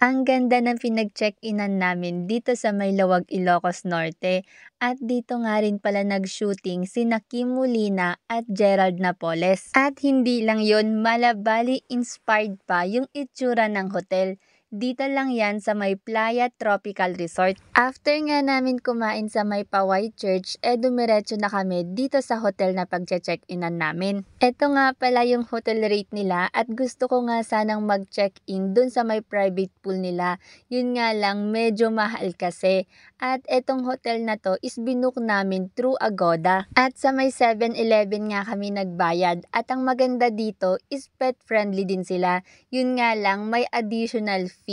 Ang ganda ng pinag-check-inan namin dito sa Maylawag, Ilocos Norte. At dito nga rin pala nag-shooting sina Kim Molina at Gerald Napoles. At hindi lang yon, Malabali inspired pa yung itsura ng hotel. Dito lang yan sa may Playa Tropical Resort. After nga namin kumain sa may Paway Church, dumiretso na kami dito sa hotel na pag-check-inan namin. Ito nga pala yung hotel rate nila at gusto ko nga sanang mag-check-in dun sa may private pool nila. Yun nga lang, medyo mahal kasi. At etong hotel na to is binook namin through Agoda. At sa may 7-Eleven nga kami nagbayad. At ang maganda dito is pet friendly din sila. Yun nga lang, may additional fee.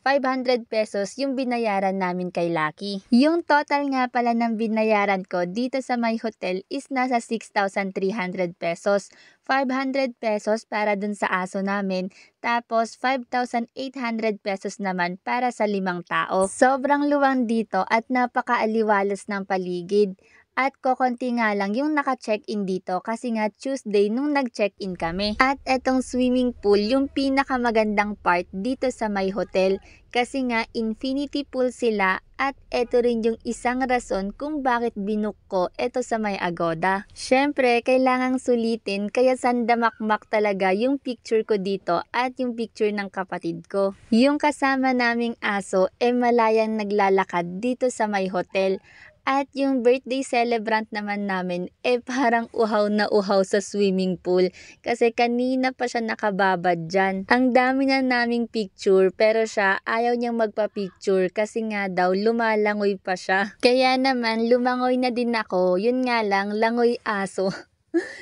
500 pesos yung binayaran namin kay Lucky. Yung total nga pala ng binayaran ko dito sa my hotel is nasa 6,300 pesos. 500 pesos para dun sa aso namin, tapos 5,800 pesos naman para sa 5 tao. Sobrang luwang dito at napakaaliwalas ng paligid. At kokonti nga lang yung naka-check-in dito kasi nga Tuesday nung nag-check-in kami. At etong swimming pool yung pinakamagandang part dito sa my hotel kasi nga infinity pool sila at eto rin yung isang rason kung bakit binook ko eto sa may Agoda. Syempre, kailangang sulitin kaya sandamakmak talaga yung picture ko dito at yung picture ng kapatid ko. Yung kasama naming aso malayang naglalakad dito sa may hotel. At yung birthday celebrant naman namin parang uhaw na uhaw sa swimming pool kasi kanina pa siya nakababad dyan. Ang dami na naming picture pero siya ayaw niyang magpa-picture kasi nga daw lumalangoy pa siya. Kaya naman lumangoy na din ako, yun nga lang langoy aso.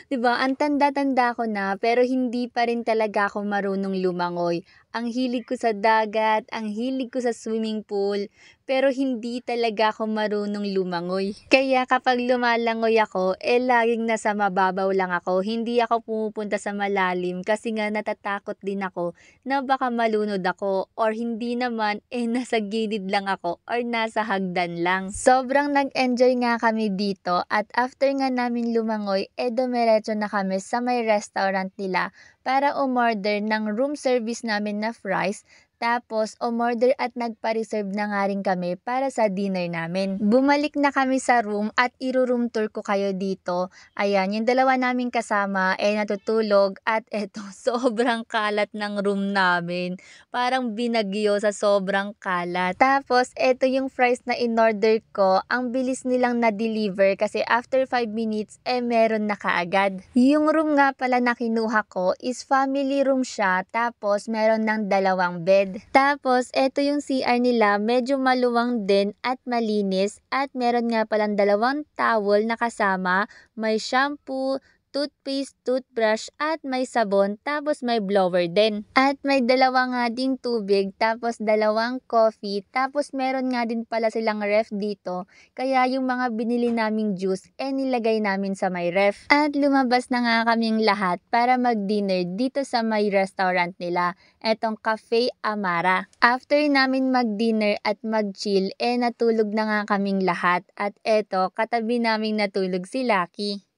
'Di ba? Ang tanda-tanda ko na pero hindi pa rin talaga ako marunong lumangoy. Ang hilig ko sa dagat, ang hilig ko sa swimming pool, pero hindi talaga ako marunong lumangoy. Kaya kapag lumalangoy ako, laging nasa mababaw lang ako. Hindi ako pumupunta sa malalim kasi nga natatakot din ako na baka malunod ako or hindi naman nasa gilid lang ako or nasa hagdan lang. Sobrang nag-enjoy nga kami dito at after nga namin lumangoy, dumiretso na kami sa may restaurant nila para umorder ng room service namin na fries. Tapos, umorder at nagpa-reserve na nga rin kami para sa dinner namin. Bumalik na kami sa room at iro-room tour ko kayo dito. Ayan, yung dalawa naming kasama natutulog at eto, sobrang kalat ng room namin. Parang binagyo sa sobrang kalat. Tapos, eto yung fries na in-order ko. Ang bilis nilang na-deliver kasi after 5 minutes, meron na kaagad. Yung room nga pala na kinuha ko is family room siya. Tapos, meron ng 2 bed. Tapos, eto yung CR nila, medyo maluwang din at malinis at meron nga palang 2 towel na kasama, may shampoo, toothpaste, toothbrush at may sabon tapos may blower din. At may 2 nga ding tubig tapos 2 coffee tapos meron nga din pala silang ref dito kaya yung mga binili naming juice nilagay namin sa may ref. At lumabas na nga kaming lahat para mag-dinner dito sa may restaurant nila, etong Cafe Amara. After namin mag-dinner at mag-chill natulog na nga kaming lahat at eto katabi naming natulog si Lucky.